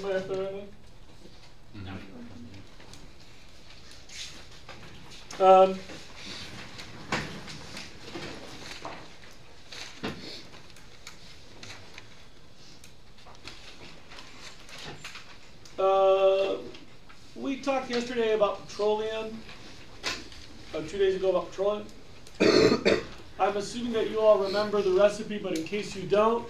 anybody have to right now? We talked yesterday about petroleum, 2 days ago about petroleum. I'm assuming that you all remember the recipe, but in case you don't,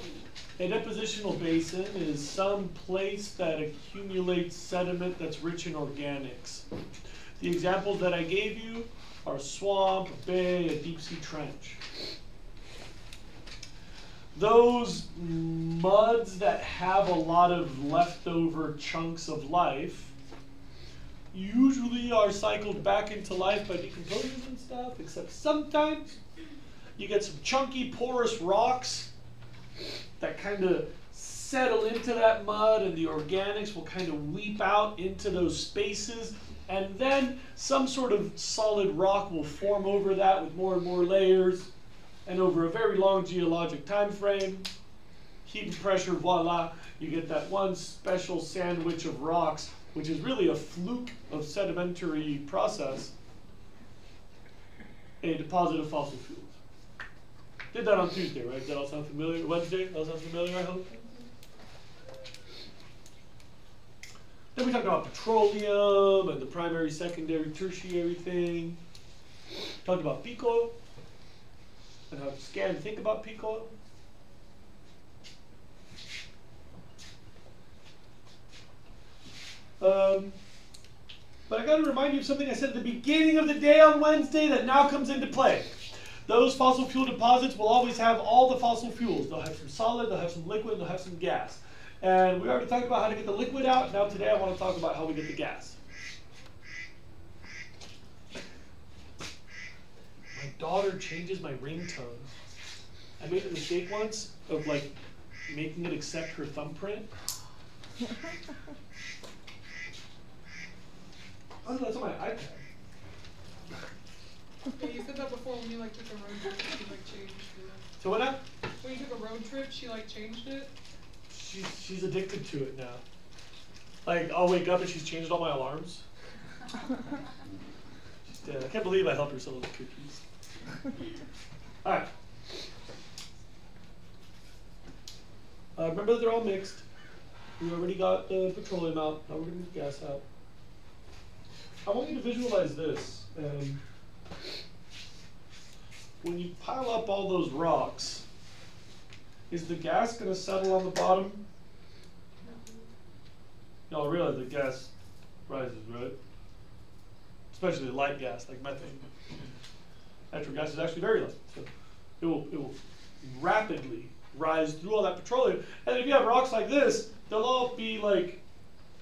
a depositional basin is some place that accumulates sediment that's rich in organics. The examples that I gave you are a swamp, a bay, a deep sea trench. Those muds that have a lot of leftover chunks of life usually are cycled back into life by decomposers and stuff, except sometimes you get some chunky porous rocks that kind of settle into that mud, and the organics will kind of weep out into those spaces, and then some sort of solid rock will form over that with more and more layers, and over a very long geologic time frame, heat and pressure, voila, you get that one special sandwich of rocks, which is really a fluke of sedimentary process, a deposit of fossil fuels. Did that on Tuesday, right? Does that all sound familiar? Wednesday? That all sounds familiar, I hope? Then we talked about petroleum and the primary, secondary, tertiary thing. Talked about peak oil and how to scan and think about peak oil. But I got to remind you of something I said at the beginning of the day on Wednesday that now comes into play. Those fossil fuel deposits will always have all the fossil fuels. They'll have some solid, they'll have some liquid, they'll have some gas. And we already talked about how to get the liquid out. Now today I want to talk about how we get the gas. My daughter changes my ringtone. I made a mistake once of like making it accept her thumbprint. Oh, no, that's on my iPad. Yeah, you said that before when you like took a road trip. She like changed it. So what now? When you took a road trip, she like changed it. She's addicted to it now. Like I'll wake up and she's changed all my alarms. She's dead. I can't believe I helped her sell those cookies. All right. Remember that they're all mixed. We already got the petroleum out. Now we're going to get the gas out. I want you to visualize this. When you pile up all those rocks, is the gas going to settle on the bottom? Y'all realize the gas rises, right? Especially the light gas, like methane. Natural gas is actually very light, so it will rapidly rise through all that petroleum. And if you have rocks like this, they'll all be like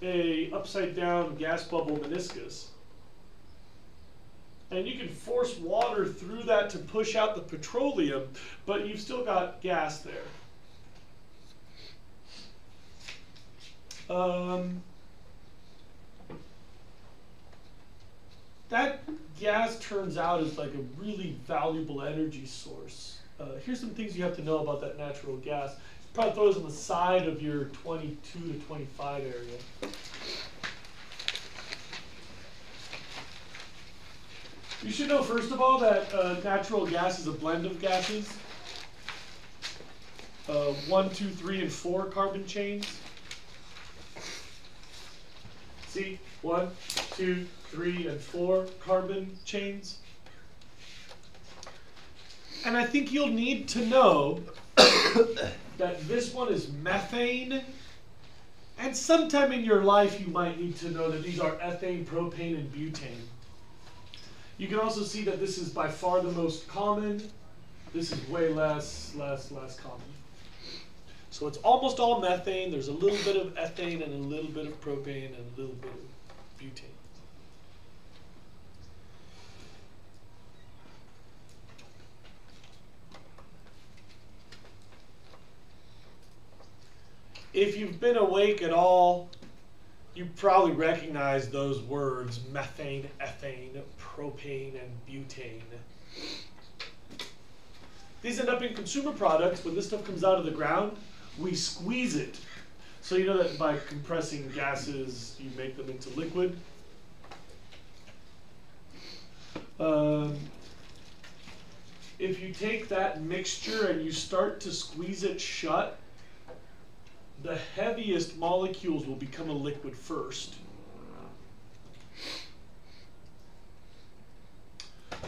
a upside down gas bubble meniscus. And you can force water through that to push out the petroleum, but you've still got gas there. That gas turns out is like a really valuable energy source. Here's some things you have to know about that natural gas. Probably throw those on the side of your 22 to 25 area. You should know, first of all, that natural gas is a blend of gases. 1, 2, 3, and 4 carbon chains. See? 1, 2, 3, and 4 carbon chains. And I think you'll need to know that this one is methane. And sometime in your life you might need to know that these are ethane, propane, and butane. You can also see that this is by far the most common. This is way less common. So it's almost all methane. There's a little bit of ethane and a little bit of propane and a little bit of butane. If you've been awake at all, you probably recognize those words: methane, ethane, propane, and butane. These end up in consumer products. When this stuff comes out of the ground, we squeeze it. So you know that by compressing gases, you make them into liquid. If you take that mixture and you start to squeeze it shut, the heaviest molecules will become a liquid first.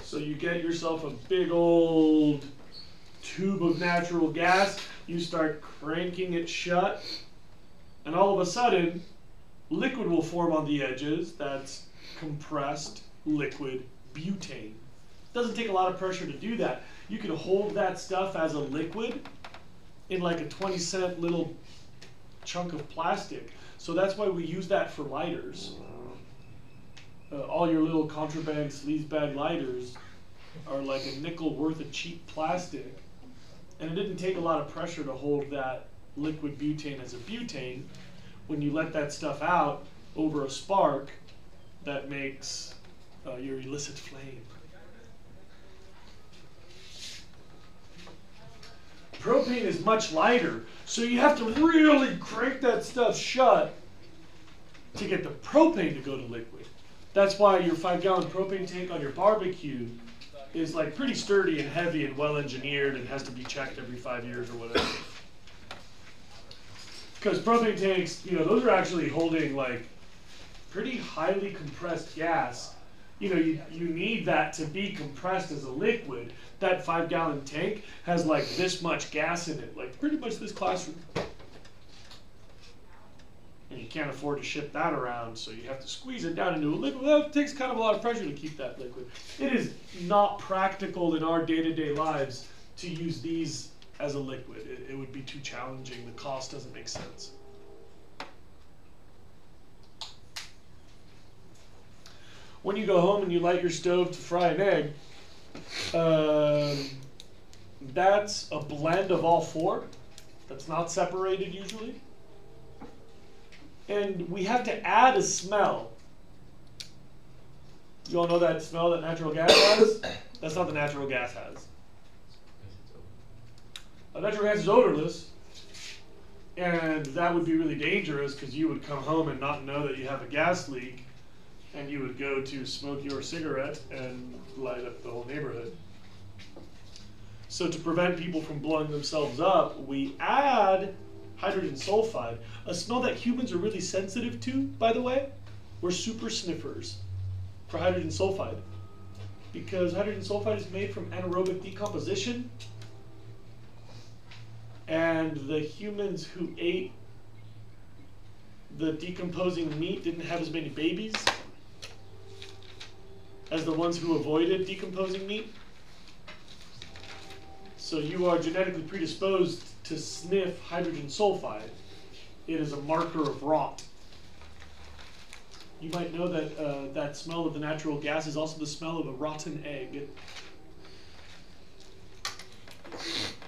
So you get yourself a big old tube of natural gas, you start cranking it shut, and all of a sudden, liquid will form on the edges. That's compressed liquid butane. Doesn't take a lot of pressure to do that. You can hold that stuff as a liquid in like a 20-cent little chunk of plastic. So that's why we use that for lighters. All your little contraband sleazebag lighters are like a nickel worth of cheap plastic. And it didn't take a lot of pressure to hold that liquid butane as a butane. When you let that stuff out over a spark, that makes your illicit flame. Propane is much lighter, so you have to really crank that stuff shut to get the propane to go to liquid. That's why your 5-gallon propane tank on your barbecue is like pretty sturdy and heavy and well engineered and has to be checked every 5 years or whatever. Because propane tanks, you know, those are actually holding like pretty highly compressed gas. You know, you need that to be compressed as a liquid. That 5-gallon tank has like this much gas in it, like pretty much this classroom. And you can't afford to ship that around, so you have to squeeze it down into a liquid. Well, it takes kind of a lot of pressure to keep that liquid. It is not practical in our day-to-day lives to use these as a liquid. It would be too challenging. The cost doesn't make sense. When you go home and you light your stove to fry an egg, that's a blend of all four. That's not separated usually. And we have to add a smell. You all know that smell that natural gas has? That's not the natural gas has. Natural gas is odorless. And that would be really dangerous because you would come home and not know that you have a gas leak. And you would go to smoke your cigarette and light up the whole neighborhood. So to prevent people from blowing themselves up, we add hydrogen sulfide, a smell that humans are really sensitive to, by the way. We're super sniffers for hydrogen sulfide because hydrogen sulfide is made from anaerobic decomposition, and the humans who ate the decomposing meat didn't have as many babies as the ones who avoided decomposing meat. So you are genetically predisposed to sniff hydrogen sulfide. It is a marker of rot. You might know that that smell of the natural gas is also the smell of a rotten egg.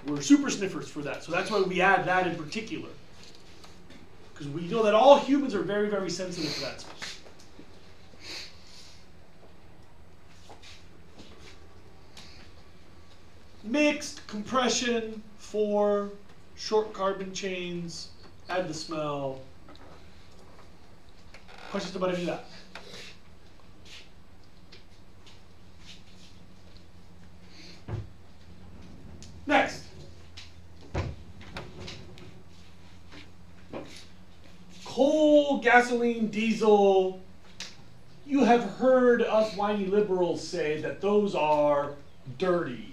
We're super sniffers for that, so that's why we add that in particular. Because we know that all humans are very, very sensitive to that smell. Mixed compression for short carbon chains, add the smell. Questions about any of that? Next. Coal, gasoline, diesel. You have heard us whiny liberals say that those are dirty.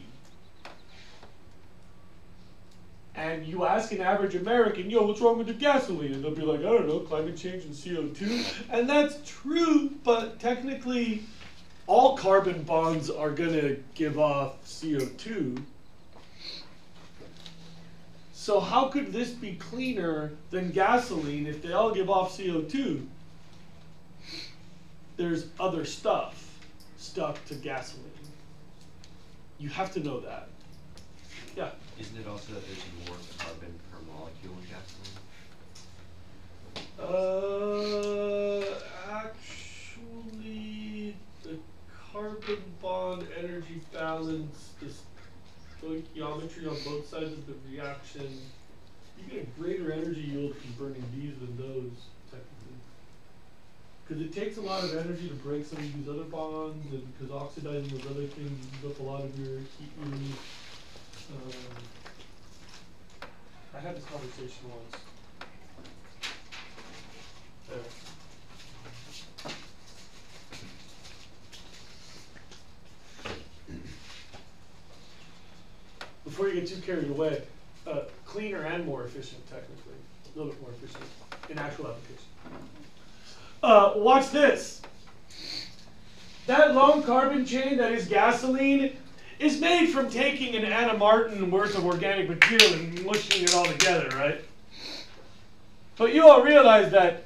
And you ask an average American, yo, what's wrong with the gasoline? And they'll be like, I don't know, climate change and CO2. And that's true, but technically all carbon bonds are going to give off CO2. So how could this be cleaner than gasoline if they all give off CO2? There's other stuff stuck to gasoline. You have to know that. Yeah? Isn't it also that there's more carbon per molecule in gasoline? Actually, the carbon bond energy balance, the stoichiometry on both sides of the reaction You get a greater energy yield from burning these than those, technically. Because it takes a lot of energy to break some of these other bonds, and because oxidizing those other things uses up a lot of your heat you need. I had this conversation once. There. Before you get too carried away, cleaner and more efficient, technically. A little bit more efficient in actual application. Watch this. That lone carbon chain that is gasoline is made from taking an Anna Martin worth of organic material and mushing it all together, right? But you all realize that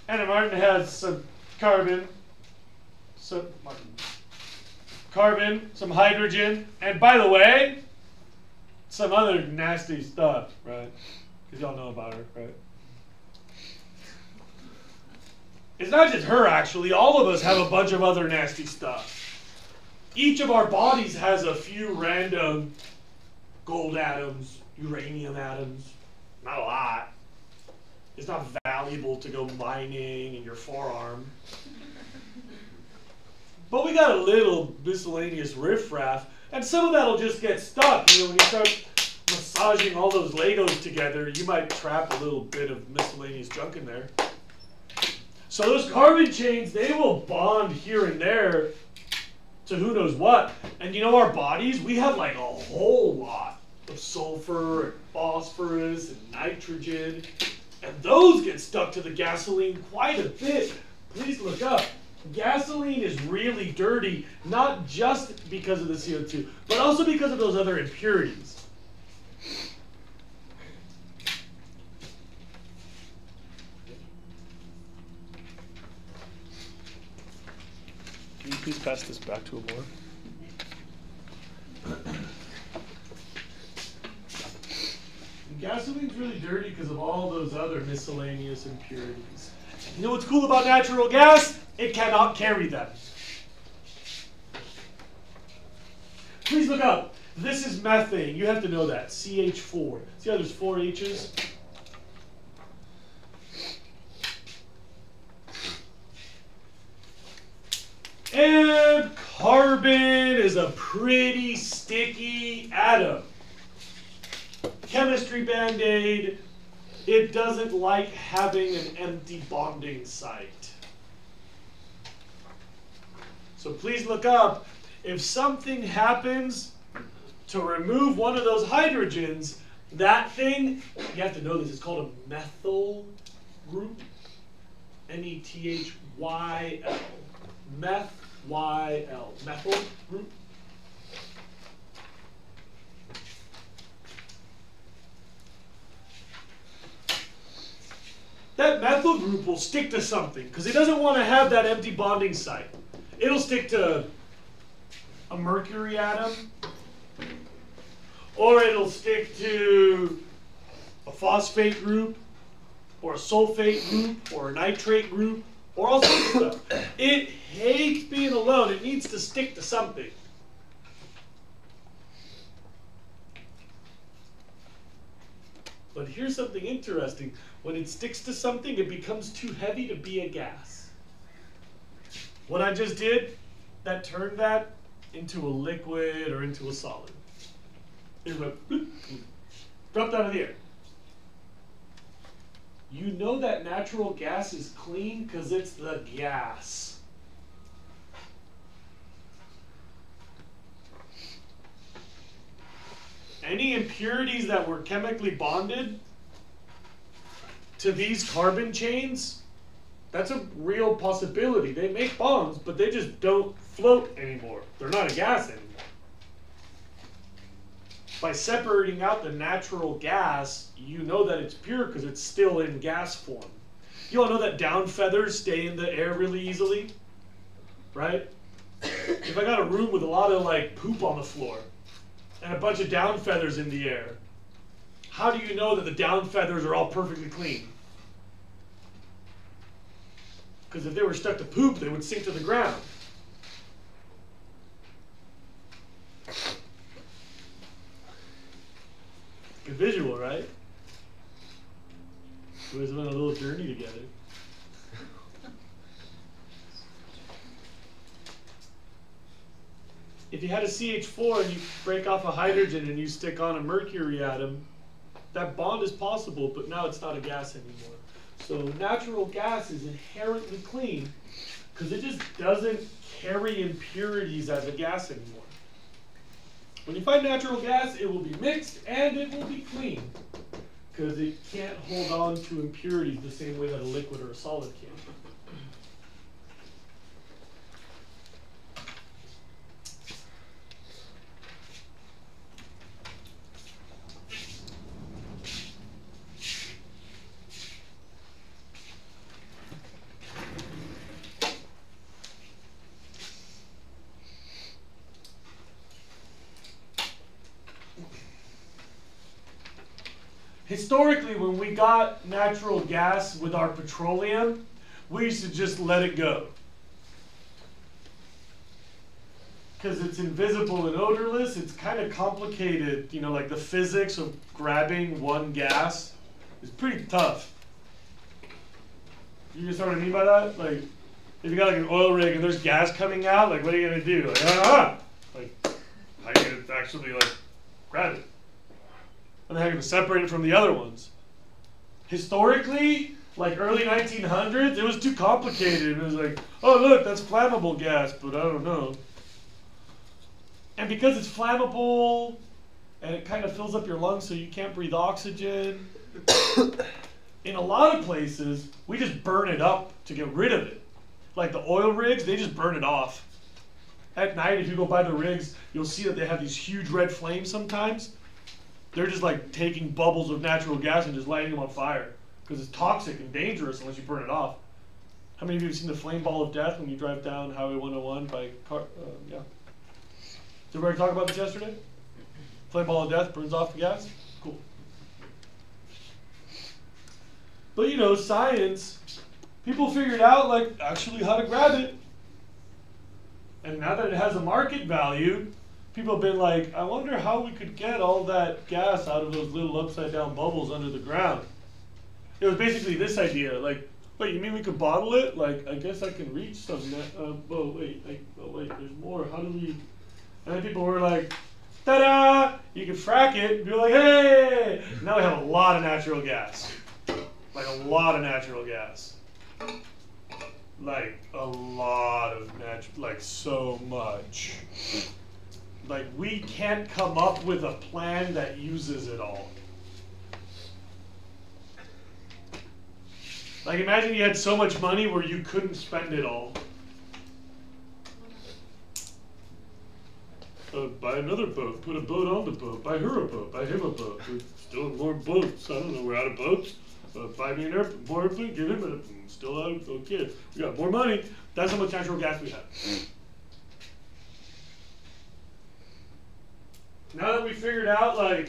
Anna Martin has some carbon, some hydrogen, and by the way, some other nasty stuff, right? Because y'all know about her, right? It's not just her, actually. All of us have a bunch of other nasty stuff. Each of our bodies has a few random gold atoms, uranium atoms. Not a lot. It's not valuable to go mining in your forearm. But we got a little miscellaneous riffraff, and some of that will just get stuck. You know, when you start massaging all those Legos together, you might trap a little bit of miscellaneous junk in there. So those carbon chains, they will bond here and there to who knows what. And you know, our bodies, we have like a whole lot of sulfur and phosphorus and nitrogen, and those get stuck to the gasoline quite a bit. Please look up. Gasoline is really dirty, not just because of the CO2, but also because of those other impurities. Can you please pass this back to a more? Gasoline's really dirty because of all those other miscellaneous impurities. You know what's cool about natural gas? It cannot carry them. Please look up. This is methane. You have to know that. CH4. See how there's 4 H's? And carbon is a pretty sticky atom. Chemistry band-aid. It doesn't like having an empty bonding site. So please look up, if something happens to remove one of those hydrogens, that thing, you have to know this, it's called a methyl group. M-E-T-H-Y-L. Meth-Y-L. Methyl group. That methyl group will stick to something because it doesn't want to have that empty bonding site. It'll stick to a mercury atom, or it'll stick to a phosphate group, or a sulfate group, or a nitrate group, or all sorts of stuff. It hates being alone. It needs to stick to something. But here's something interesting. When it sticks to something, it becomes too heavy to be a gas. What I just did, that turned that into a liquid or into a solid. It went bloop, dropped out of the air. You know that natural gas is clean because it's the gas. Any impurities that were chemically bonded to these carbon chains, that's a real possibility. They make bonds, but they just don't float anymore. They're not a gas anymore. By separating out the natural gas, you know that it's pure because it's still in gas form. You all know that down feathers stay in the air really easily, right? If I got a room with a lot of like poop on the floor and a bunch of down feathers in the air, how do you know that the down feathers are all perfectly clean? Because if they were stuck to poop, they would sink to the ground. Good visual, right? We always went on a little journey together. If you had a CH4 and you break off a hydrogen and you stick on a mercury atom, that bond is possible, but now it's not a gas anymore. So natural gas is inherently clean because it just doesn't carry impurities as a gas anymore. When you find natural gas, it will be mixed and it will be clean because it can't hold on to impurities the same way that a liquid or a solid can. Historically, when we got natural gas with our petroleum, we used to just let it go. Because it's invisible and odorless, it's kind of complicated, you know, like the physics of grabbing one gas is pretty tough. You understand what I mean by that? Like, if you got like an oil rig and there's gas coming out, like what are you going to do? Like, like, how are you going to actually like grab it? And they're going to separate it from the other ones. Historically, like early 1900s, it was too complicated. It was like, oh look, that's flammable gas, but I don't know. And because it's flammable, and it kind of fills up your lungs so you can't breathe oxygen, in a lot of places, we just burn it up to get rid of it. Like the oil rigs, they just burn it off. At night, if you go by the rigs, you'll see that they have these huge red flames sometimes. They're just like taking bubbles of natural gas and just lighting them on fire because it's toxic and dangerous unless you burn it off. How many of you have seen the flame ball of death when you drive down Highway 101 by car? Yeah. Did everybody talk about this yesterday? Flame ball of death burns off the gas? Cool. But you know, science, people figured out like actually how to grab it. And now that it has a market value, people have been like, I wonder how we could get all that gas out of those little upside down bubbles under the ground. It was basically this idea, like, wait, you mean we could bottle it? Like, I guess I can reach some, wait, there's more, how do we, and then people were like, ta-da, you can frack it, and be like, hey, now we have a lot of natural gas. Like a lot of natural gas. Like a lot of natural, like so much. Like, we can't come up with a plan that uses it all. Like, imagine you had so much money where you couldn't spend it all. Buy another boat, put a boat on the boat, buy her a boat, buy him a boat. We're still in more boats. I don't know, we're out of boats. Buy me an airplane, more airplane, give him a, still out of, okay. We got more money. That's how much natural gas we have. Now that we figured out like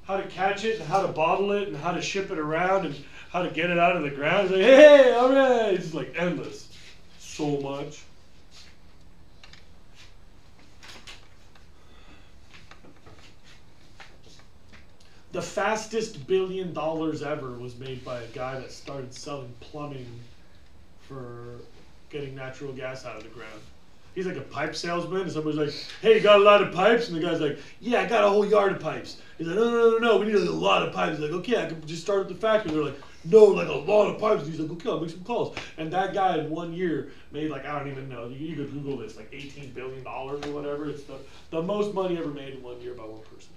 how to catch it and how to bottle it and how to ship it around and how to get it out of the ground, it's like, hey, all right, it's like endless. So much. The fastest $1 billion ever was made by a guy that started selling plumbing for getting natural gas out of the ground. He's like a pipe salesman, and somebody's like, hey, you got a lot of pipes? And the guy's like, yeah, I got a whole yard of pipes. He's like, no, we need a lot of pipes. He's like, okay, I can just start at the factory. They're like, no, like a lot of pipes. And he's like, okay, I'll make some calls. And that guy in 1 year made like, I don't even know, you could Google this, like $18 billion or whatever. It's the most money ever made in 1 year by one person.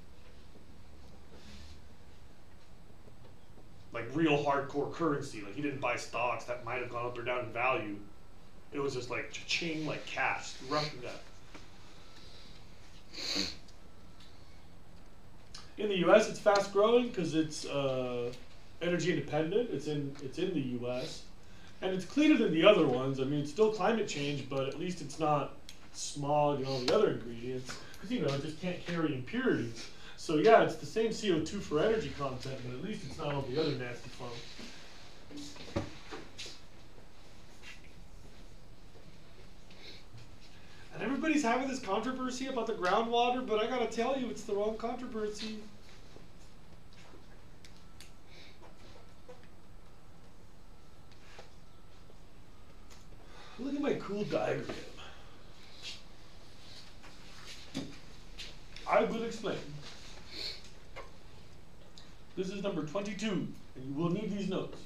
Like real hardcore currency. Like he didn't buy stocks that might have gone up or down in value. It was just like cha-ching, like cash, roughing that. In the U.S., it's fast growing because it's energy independent. It's in the U.S. and it's cleaner than the other ones. I mean, it's still climate change, but at least it's not smog and all the other ingredients because you know it just can't carry impurities. So yeah, it's the same CO2 for energy content, but at least it's not all the other nasty funk. And everybody's having this controversy about the groundwater, but I gotta tell you, it's the wrong controversy. cool diagram. I will explain. This is number 22, and you will need these notes.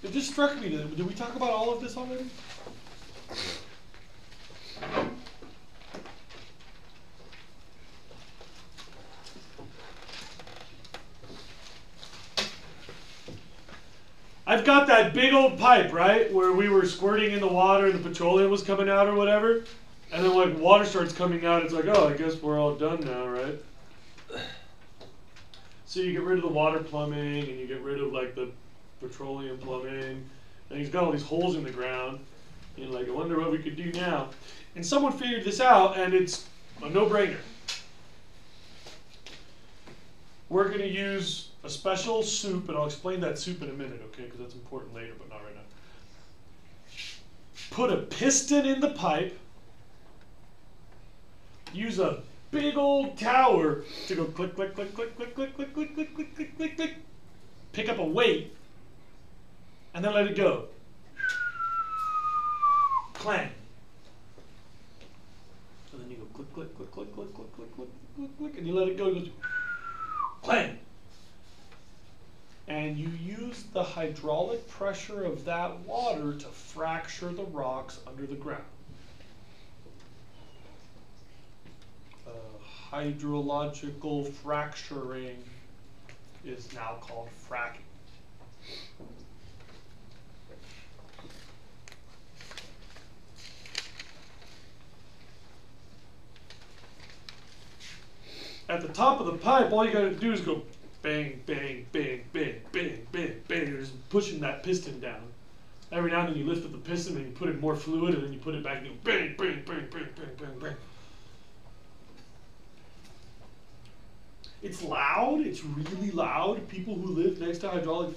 It just struck me that, did we talk about all of this already? I've got that big old pipe, right, where we were squirting in the water and the petroleum was coming out or whatever, and then like water starts coming out, it's like, oh, I guess we're all done now, right? So you get rid of the water plumbing and you get rid of like the petroleum plumbing, and he's got all these holes in the ground, and you're like, I wonder what we could do now. And someone figured this out, and it's a no-brainer. We're going to use a special soup, and I'll explain that soup in a minute, okay, because that's important later, but not right now. Put a piston in the pipe, use a big old tower to go click, click, click, click, click, click, click, click, click, click, click, click, click, pick up a weight, and then let it go. Clang. And then you go click, click, click, click, click, click, click, click, click, click, and you let it go. It goes clang. And you use the hydraulic pressure of that water to fracture the rocks under the ground. Hydrological fracturing is now called fracking. At the top of the pipe, all you got to do is go bang, bang, bang, bang, bang, bang, bang. You're just pushing that piston down. Every now and then you lift up the piston and you put in more fluid and then you put it back and you go bang, bang, bang, bang, bang, bang, bang. It's loud. It's really loud. People who live next to hydraulic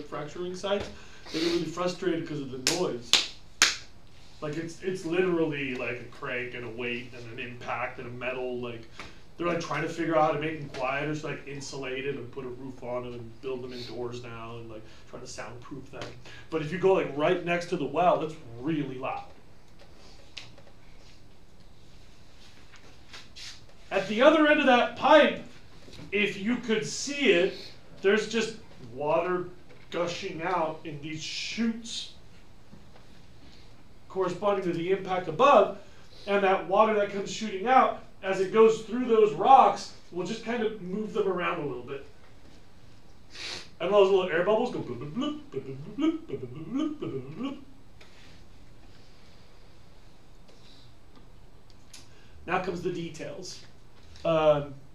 fracturing sites, they get really frustrated because of the noise. Like it's literally like a crank and a weight and an impact and a metal. Like they're like trying to figure out how to make them quieter, so like insulate them and put a roof on them and build them indoors now and like trying to soundproof them. But if you go like right next to the well, it's really loud. At the other end of that pipe, if you could see it, there's just water gushing out in these chutes corresponding to the impact above, and that water that comes shooting out, as it goes through those rocks, will just kind of move them around a little bit. And those little air bubbles go bloop, bloop, bloop, bloop, bloop, bloop, bloop, bloop, bloop, bloop. Now comes the details.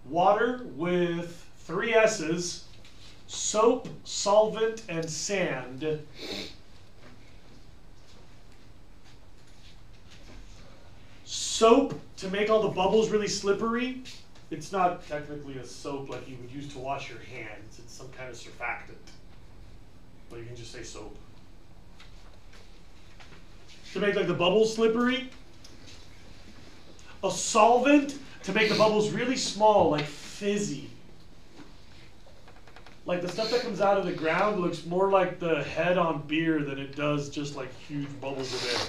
Water with 3 S's, soap, solvent, and sand. Soap to make all the bubbles really slippery. It's not technically a soap like you would use to wash your hands. It's some kind of surfactant. But you can just say soap. To make like the bubbles slippery. A solvent to make the bubbles really small, like fizzy. Like the stuff that comes out of the ground looks more like the head on beer than it does just like huge bubbles of air.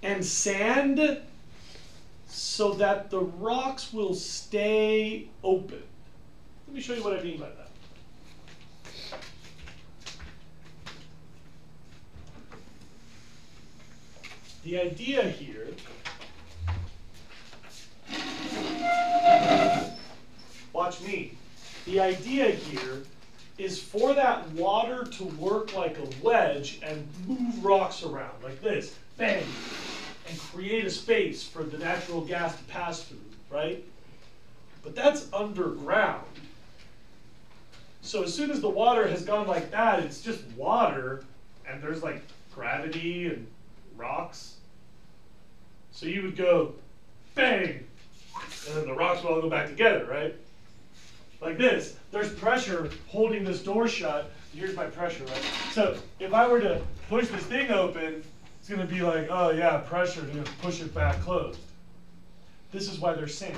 And sand so that the rocks will stay open. Let me show you what I mean by that. The idea here watch me. The idea here is for that water to work like a wedge and move rocks around like this. Bang! And create a space for the natural gas to pass through, right? But that's underground. So as soon as the water has gone like that, it's just water, and there's like gravity and rocks. So you would go, bang, and then the rocks will all go back together, right? Like this. There's pressure holding this door shut. Here's my pressure, right? So if I were to push this thing open, it's going to be like, oh yeah, pressure to push it back closed. This is why there's sand.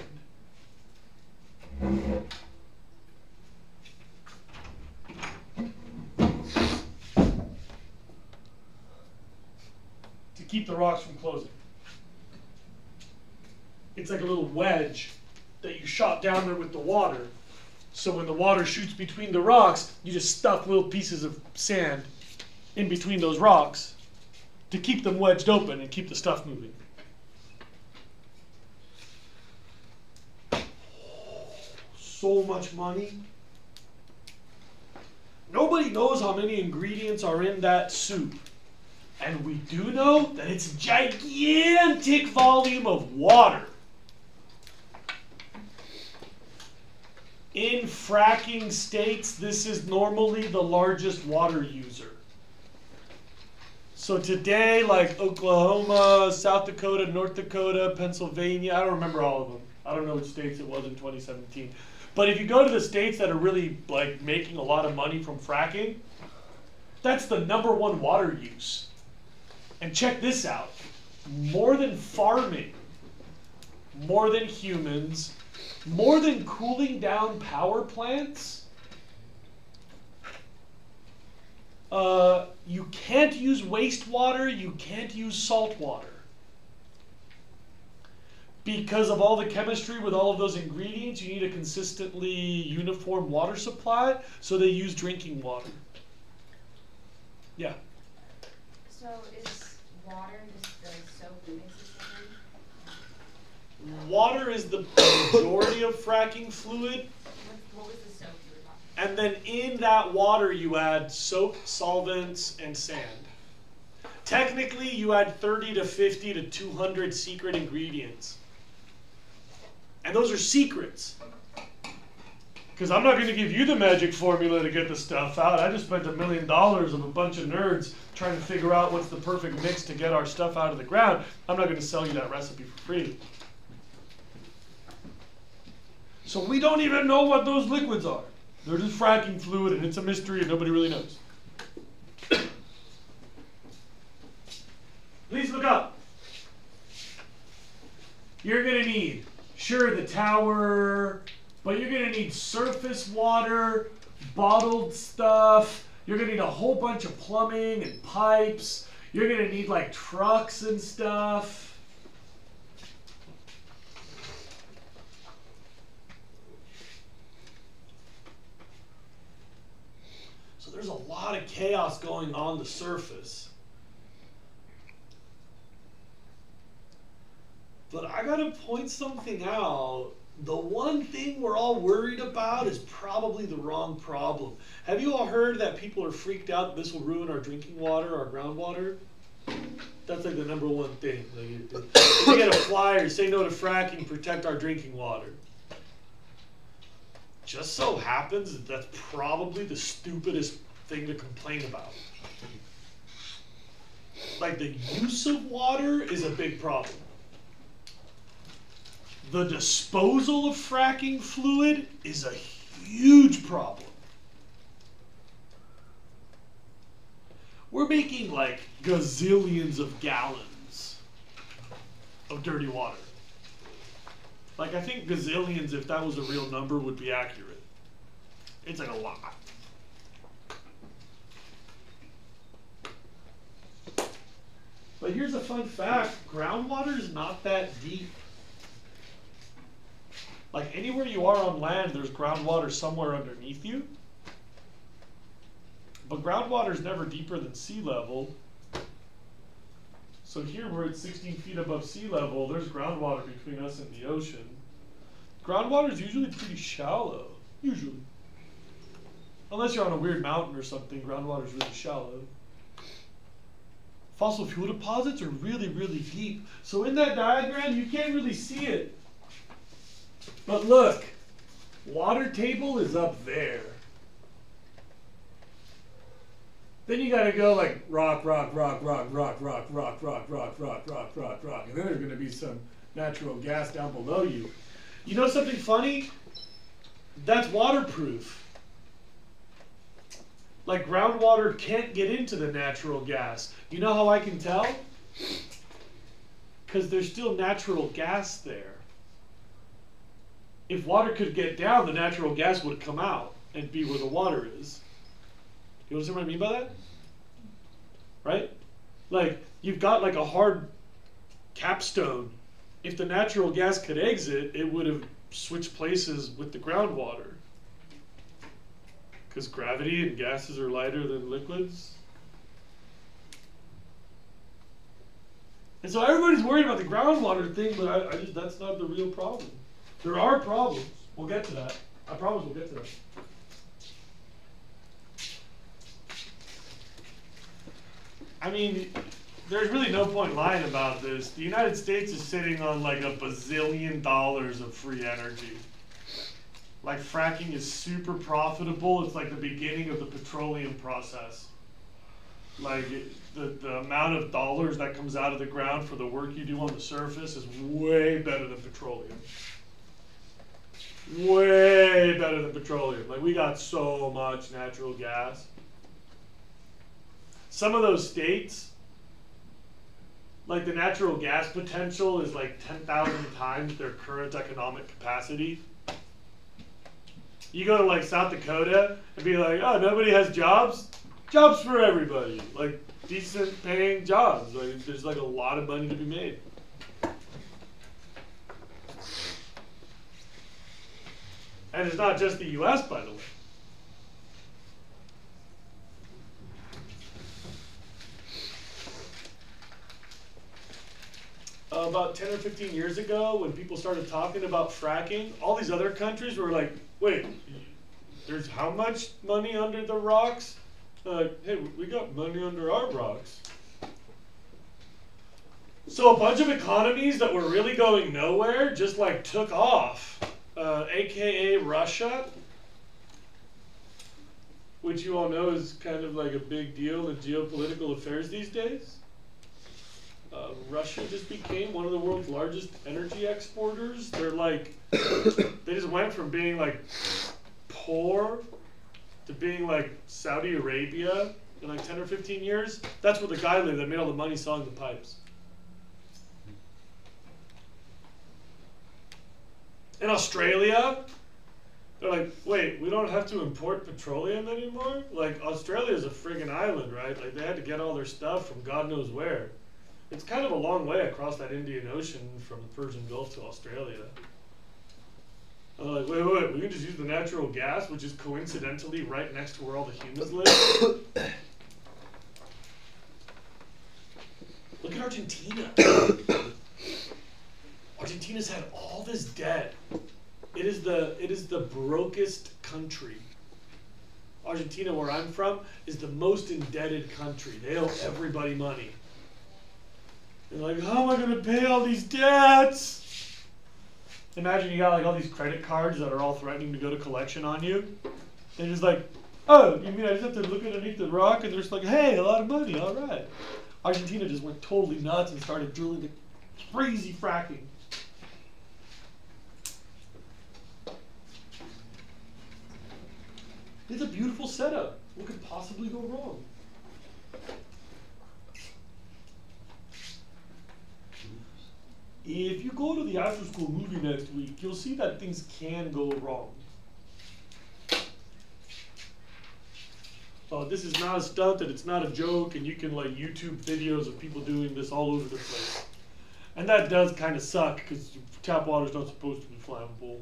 keep the rocks from closing. It's like a little wedge that you shot down there with the water. So when the water shoots between the rocks, you just stuff little pieces of sand in between those rocks to keep them wedged open and keep the stuff moving. So much money. Nobody knows how many ingredients are in that soup. And we do know that it's a gigantic volume of water. In fracking states, this is normally the largest water user. So today, like Oklahoma, South Dakota, North Dakota, Pennsylvania, I don't remember all of them. I don't know which states it was in 2017. But if you go to the states that are really like making a lot of money from fracking, that's the #1 water use. And check this out. More than farming, more than humans, more than cooling down power plants, you can't use wastewater, you can't use salt water. Because of all the chemistry with all of those ingredients, you need a consistently uniform water supply, so they use drinking water. Yeah. So is water just the soap that makes it slippery? Water is the majority of fracking fluid. What was the soap you were talking about? And then in that water you add soap, solvents, and sand. Technically you add 30 to 50 to 200 secret ingredients. And those are secrets. Because I'm not going to give you the magic formula to get the stuff out. I just spent $1 million of a bunch of nerds trying to figure out what's the perfect mix to get our stuff out of the ground. I'm not going to sell you that recipe for free. So we don't even know what those liquids are. They're just fracking fluid, and it's a mystery, and nobody really knows. Please look up. You're going to need, sure, the tower, but you're going to need surface water, bottled stuff. You're going to need a whole bunch of plumbing and pipes. You're going to need like trucks and stuff. So there's a lot of chaos going on the surface. But I gotta point something out. The one thing we're all worried about is probably the wrong problem. Have you all heard that people are freaked out that this will ruin our drinking water, our groundwater? That's like the #1 thing. Like if you get a flyer, say no to fracking, protect our drinking water. Just so happens that that's probably the stupidest thing to complain about. Like the use of water is a big problem. The disposal of fracking fluid is a huge problem. We're making like gazillions of gallons of dirty water. Like I think gazillions, if that was a real number, would be accurate. It's like a lot. But here's a fun fact, groundwater is not that deep. Like anywhere you are on land, there's groundwater somewhere underneath you. But groundwater is never deeper than sea level. So here we're at 16 feet above sea level. There's groundwater between us and the ocean. Groundwater is usually pretty shallow, usually. Unless you're on a weird mountain or something, groundwater is really shallow. Fossil fuel deposits are really, really deep. So in that diagram, you can't really see it. But look, water table is up there. Then you gotta go like rock, rock, rock, rock, rock, rock, rock, rock, rock, rock, rock, rock, rock. And then there's gonna be some natural gas down below you. You know something funny? That's waterproof. Like groundwater can't get into the natural gas. You know how I can tell? Because there's still natural gas there. If water could get down, the natural gas would come out and be where the water is. You understand what I mean by that? Right? Like, you've got like a hard capstone. If the natural gas could exit, it would have switched places with the groundwater. Because gravity and gases are lighter than liquids. And so everybody's worried about the groundwater thing, but I just, that's not the real problem. There are problems. We'll get to that. I promise we'll get to that. I mean, there's really no point lying about this. The United States is sitting on like $1 bazillion of free energy. Like, fracking is super profitable. It's like the beginning of the petroleum process. Like, the amount of dollars that comes out of the ground for the work you do on the surface is way better than petroleum. Way better than petroleum. Like, we got so much natural gas. Some of those states, like, the natural gas potential is like 10,000 times their current economic capacity. You go to like South Dakota and be like, oh, nobody has jobs? Jobs for everybody. Like, decent paying jobs. Like, there's like a lot of money to be made. And it's not just the US, by the way. About 10 or 15 years ago, when people started talking about fracking, all these other countries were like, wait, there's how much money under the rocks? Hey, we got money under our rocks. So a bunch of economies that were really going nowhere just like took off, aka Russia, which you all know is kind of like a big deal in geopolitical affairs these days. Russia just became one of the world's largest energy exporters. They're like, they just went from being like poor to being like Saudi Arabia in like 10 or 15 years. That's where the guy lived that made all the money selling the pipes. In Australia, they're like, wait, we don't have to import petroleum anymore? Like, Australia is a friggin' island, right? Like, they had to get all their stuff from God knows where. It's kind of a long way across that Indian Ocean from the Persian Gulf to Australia. I'm like, wait, we can just use the natural gas, which is coincidentally right next to where all the humans live? Look at Argentina. Argentina's had all this debt. It is the brokest country. Argentina, where I'm from, is the most indebted country. They owe everybody money. They're like, how am I going to pay all these debts? Imagine you got like all these credit cards that are all threatening to go to collection on you. They're just like, oh, you mean I just have to look underneath the rock? And they're just like, hey, a lot of money, all right. Argentina just went totally nuts and started drilling the crazy fracking. It's a beautiful setup. What could possibly go wrong? If you go to the after school movie next week, you'll see that things can go wrong. This is not a stunt and it's not a joke, and you can like YouTube videos of people doing this all over the place. And that does kind of suck because tap water is not supposed to be flammable.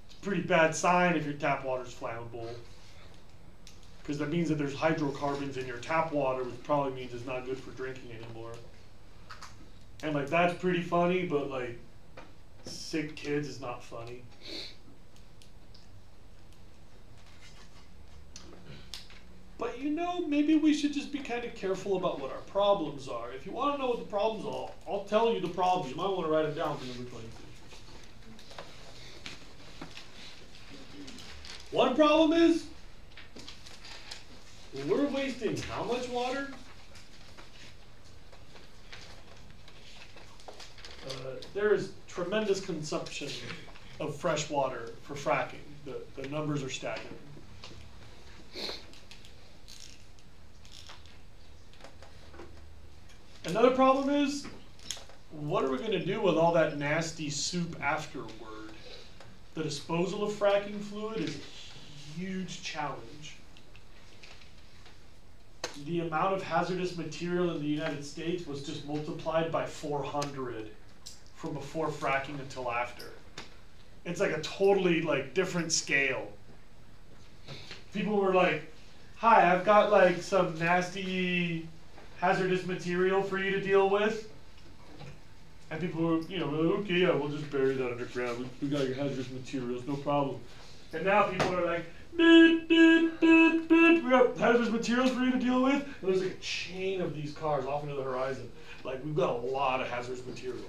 It's a pretty bad sign if your tap water is flammable, because that means that there's hydrocarbons in your tap water, which probably means it's not good for drinking anymore. And like, that's pretty funny, but like, sick kids is not funny. But you know, maybe we should just be kind of careful about what our problems are. If you want to know what the problems are, I'll tell you the problems. You might want to write them down for number 22. One problem is, we're wasting how much water? There is tremendous consumption of fresh water for fracking. The numbers are staggering. Another problem is, what are we going to do with all that nasty soup afterward? The disposal of fracking fluid is a huge challenge. the amount of hazardous material in the United States was just multiplied by 400 from before fracking until after. It's like a totally like different scale. People were like, hi, I've got like some nasty hazardous material for you to deal with. And people were, you know, okay, yeah, we'll just bury that underground. We got your hazardous materials, no problem. And now people are like, beep, beep, beep, beep. We got hazardous materials for you to deal with. And there's like a chain of these cars off into the horizon. Like, we've got a lot of hazardous material.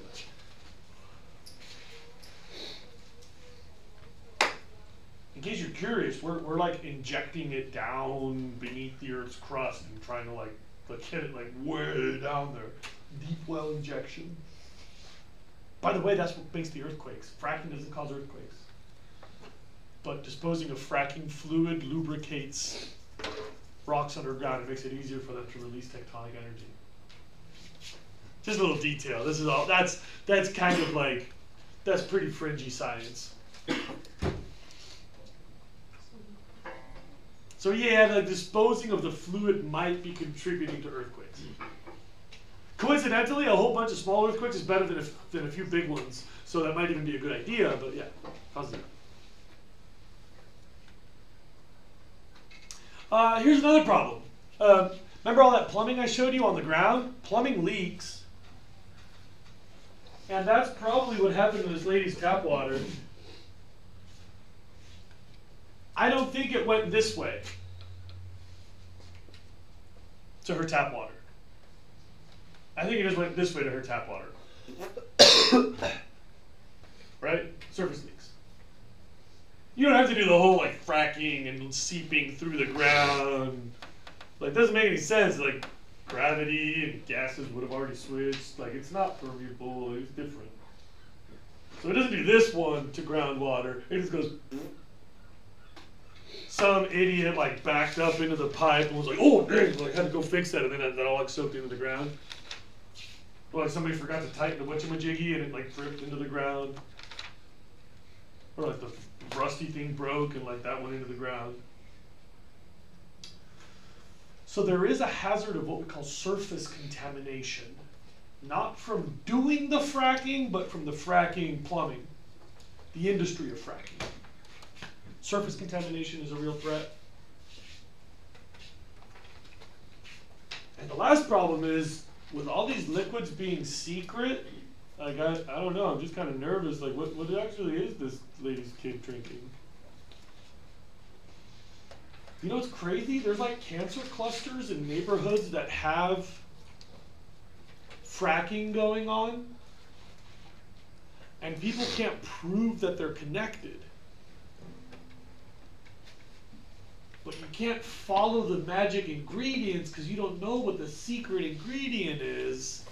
In case you're curious, we're like injecting it down beneath the Earth's crust and trying to like get it like way down there. Deep well injection. By the way, that's what makes the earthquakes. Fracking doesn't cause earthquakes. But disposing of fracking fluid lubricates rocks underground. It makes it easier for them to release tectonic energy. Just a little detail. This is all, that's kind of like, that's pretty fringy science. So yeah, the disposing of the fluid might be contributing to earthquakes. Coincidentally, a whole bunch of small earthquakes is better than a few big ones. So that might even be a good idea, but yeah, positive. Here's another problem. Remember all that plumbing I showed you on the ground? Plumbing leaks. And that's probably what happened to this lady's tap water. I don't think it went this way to her tap water. I think it just went this way to her tap water. Right? Surface leaks. You don't have to do the whole like fracking and seeping through the ground. Like, it doesn't make any sense. Like, gravity and gases would have already switched. Like, it's not permeable. It's different. So it doesn't do this one to groundwater. It just goes. Some idiot like backed up into the pipe and was like, "Oh dang!" Like, had to go fix that, and then that all like soaked into the ground. Or like somebody forgot to tighten the whatchamajiggy and it like dripped into the ground. Or like the rusty thing broke and like that went into the ground. So there is a hazard of what we call surface contamination. Not from doing the fracking, but from the fracking plumbing. The industry of fracking. Surface contamination is a real threat. And the last problem is, with all these liquids being secret, like I don't know, I'm just kind of nervous. Like, what actually is this lady's kid drinking? You know what's crazy? There's like cancer clusters in neighborhoods that have fracking going on, and people can't prove that they're connected. But you can't follow the magic ingredients because you don't know what the secret ingredient is.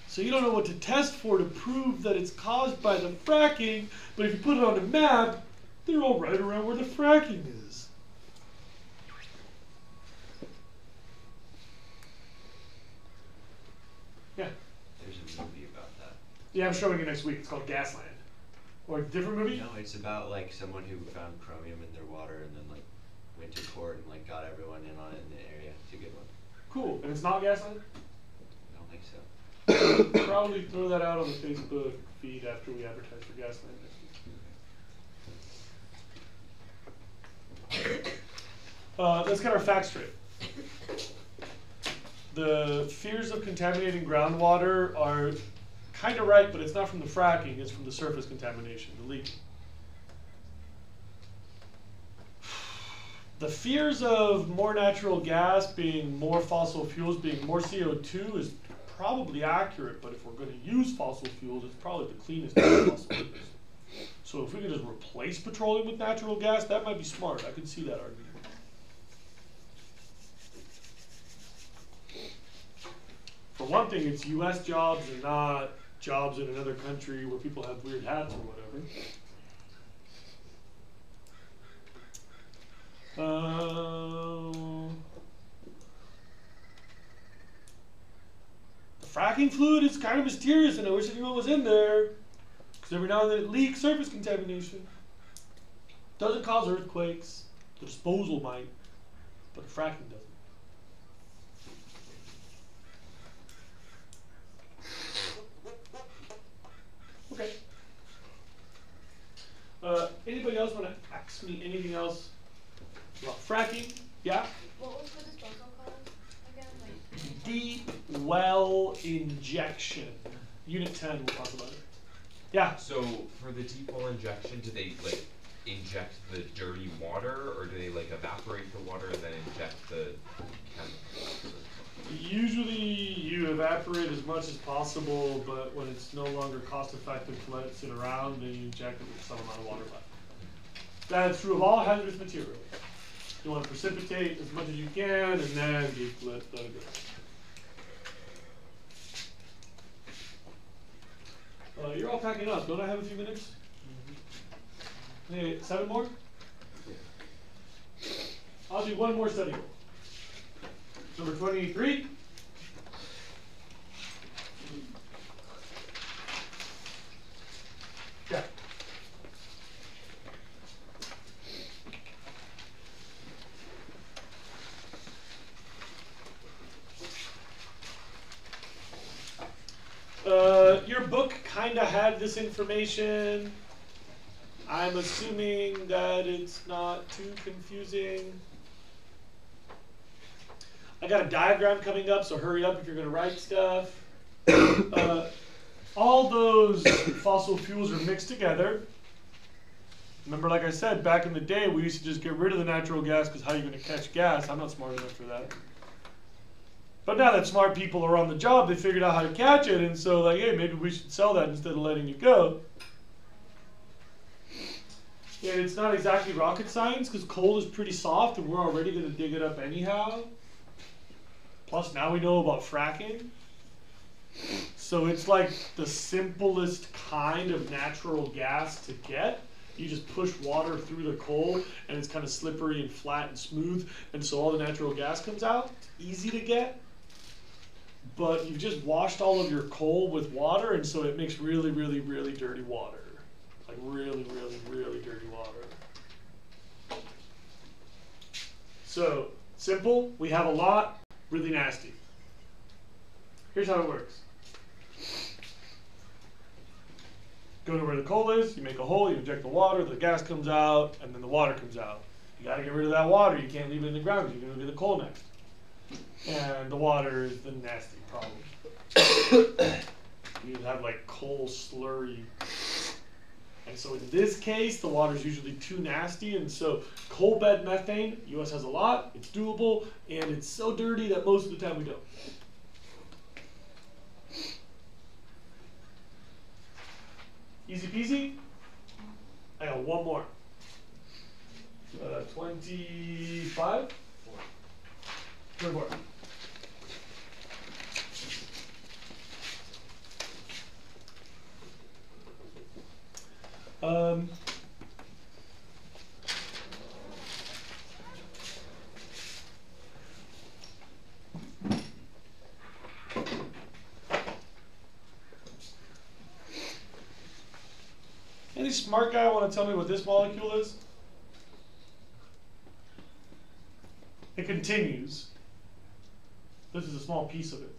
So you don't know what to test for to prove that it's caused by the fracking. But if you put it on a map, they're all right around where the fracking is. Yeah. There's a movie about that. Yeah, I'm showing it next week. It's called Gasland. Or a different movie? No, it's about like someone who found chromium in their water and then like went to court and like got everyone in on it in the area. It's a good one. Cool. And it's not Gasland? I don't think so. Probably throw that out on the Facebook feed after we advertise for Gasland next week. Let's get our facts straight. The fears of contaminating groundwater are kind of right, but it's not from the fracking, it's from the surface contamination, the leaking. The fears of more natural gas being more fossil fuels, being more CO2 is probably accurate, but if we're going to use fossil fuels, it's probably the cleanest of fossil fuels. So if we could just replace petroleum with natural gas, that might be smart. I could see that argument. For one thing, it's US jobs and not jobs in another country where people have weird hats or whatever. The fracking fluid is kind of mysterious, and I wish anyone was in there, because every now and then it leaks surface contamination. Doesn't cause earthquakes. The disposal might, but the fracking doesn't. ask me anything else about fracking. Yeah? What was the disposal called again? Like, Deep well injection. Unit 10, we'll talk about it. Yeah? So for the deep well injection, do they like inject the dirty water, or do they like evaporate the water and then inject the chemicals? Usually you evaporate as much as possible, but when it's no longer cost effective to let it sit around, then you inject it with some amount of water left. That's true of all hazardous materials. You want to precipitate as much as you can, and then you let it go. You're all packing up. Don't I have a few minutes? Okay, 7 more? I'll do one more study goal. Number 23. Yeah. Your book kind of had this information. I'm assuming that it's not too confusing. I got a diagram coming up, so hurry up if you're going to write stuff. All those fossil fuels are mixed together. Remember, like I said, back in the day, we used to just get rid of the natural gas because how are you going to catch gas? I'm not smart enough for that. But now that smart people are on the job, they figured out how to catch it, and so like, hey, maybe we should sell that instead of letting it go. And it's not exactly rocket science because coal is pretty soft and we're already going to dig it up anyhow. Plus now we know about fracking. So it's like the simplest kind of natural gas to get. You just push water through the coal and it's kind of slippery and flat and smooth, and so all the natural gas comes out. It's easy to get. But you've just washed all of your coal with water, and so it makes really, really, really dirty water. Like really, really, really dirty water. So, simple, we have a lot, really nasty. Here's how it works. Go to where the coal is, you make a hole, you inject the water, the gas comes out, and then the water comes out. You gotta get rid of that water, you can't leave it in the ground because you're gonna do the coal next. And the water is the nasty problem. You have like coal slurry. And so in this case, the water is usually too nasty, and so coal bed methane, US has a lot, it's doable, and it's so dirty that most of the time we don't. Easy peasy. I got one more. 25? 24. Any smart guy want to tell me what this molecule is? It continues. This is a small piece of it.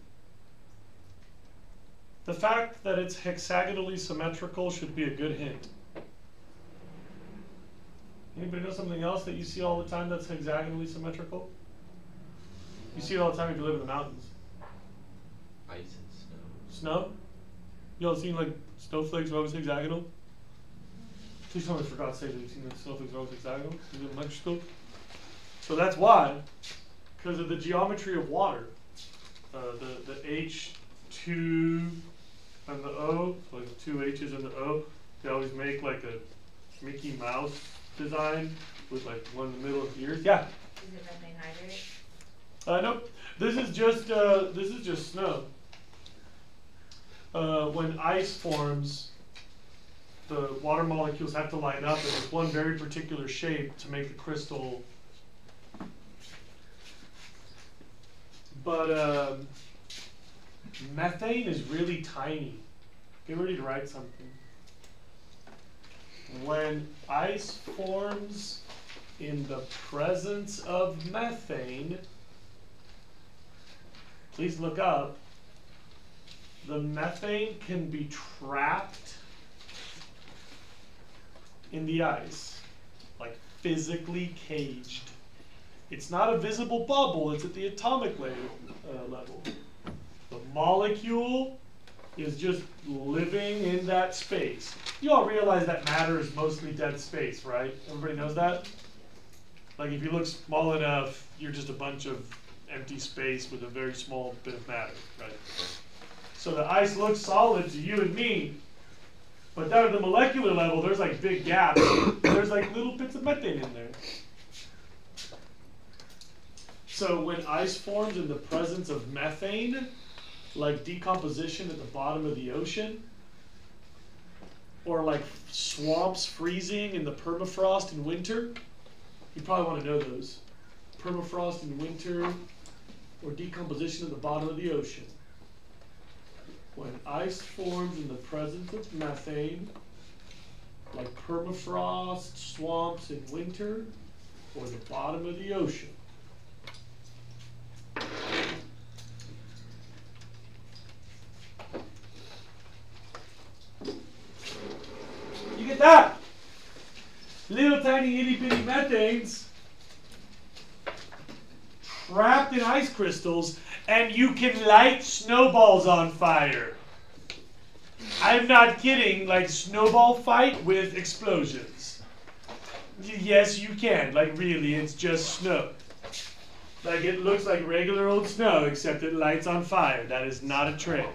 The fact that it's hexagonally symmetrical should be a good hint. Anybody know something else that you see all the time that's hexagonally symmetrical? You see it all the time if you live in the mountains. Ice and snow. Snow? You all seen like snowflakes are always hexagonal? Please tell me for God's sake that you've seen that snowflakes are always hexagonal in the microscope. So that's why, because of the geometry of water, the H2 and the O, so like the two H's and the O, they always make like a Mickey Mouse design with like one in the middle of the ears. Yeah? is it methane hydrate? Nope. This is just snow. When ice forms, the water molecules have to line up in this one very particular shape to make the crystal. But methane is really tiny. Get ready to write something. When ice forms in the presence of methane, please look up, the methane can be trapped in the ice, like physically caged. It's not a visible bubble, it's at the atomic level. The molecule is just living in that space. You all realize that matter is mostly dead space, right? Everybody knows that? Like if you look small enough, you're just a bunch of empty space with a very small bit of matter, right? So the ice looks solid to you and me, but down at the molecular level, there's like big gaps. There's like little bits of methane in there. So when ice forms in the presence of methane, like decomposition at the bottom of the ocean, or like swamps freezing in the permafrost in winter, you probably want to know those. Permafrost in winter, or decomposition at the bottom of the ocean. When ice forms in the presence of methane, like permafrost, swamps in winter, or the bottom of the ocean. You get that? Little tiny itty bitty methanes trapped in ice crystals, and you can light snowballs on fire. I'm not kidding, like snowball fight with explosions. Yes, you can. Like really, it's just snow. Like it looks like regular old snow, except it lights on fire. That is not a trick.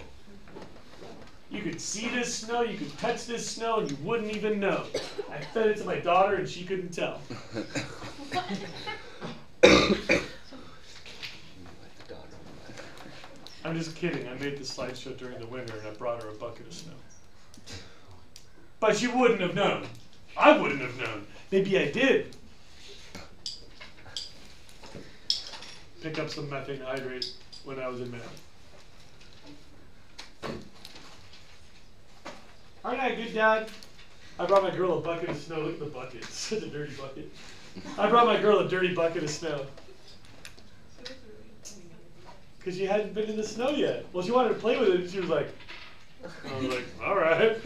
You could see this snow, you could touch this snow, and you wouldn't even know. I fed it to my daughter, and she couldn't tell. I'm just kidding. I made this slideshow during the winter, and I brought her a bucket of snow. But she wouldn't have known. I wouldn't have known. Maybe I did. Pick up some methane hydrate when I was in math. Aren't I a good dad? I brought my girl a bucket of snow. Look at the bucket. It's such a dirty bucket. I brought my girl a dirty bucket of snow. Because she hadn't been in the snow yet. Well, she wanted to play with it, and she was like, I was like, all right.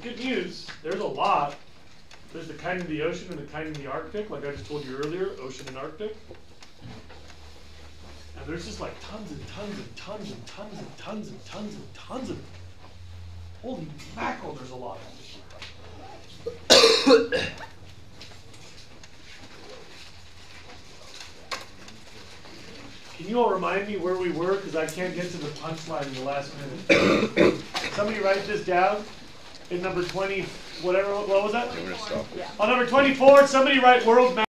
Good news, there's a lot. There's the kind in the ocean and the kind in the Arctic, like I just told you earlier, ocean and Arctic. And there's just like tons and tons and tons and tons and tons and tons and tons of it. Holy mackerel, there's a lot of it. Can you all remind me where we were? Because I can't get to the punchline in the last minute. Somebody write this down. In number 20, whatever, what was that? I'm gonna stop. On number 24, somebody write world map.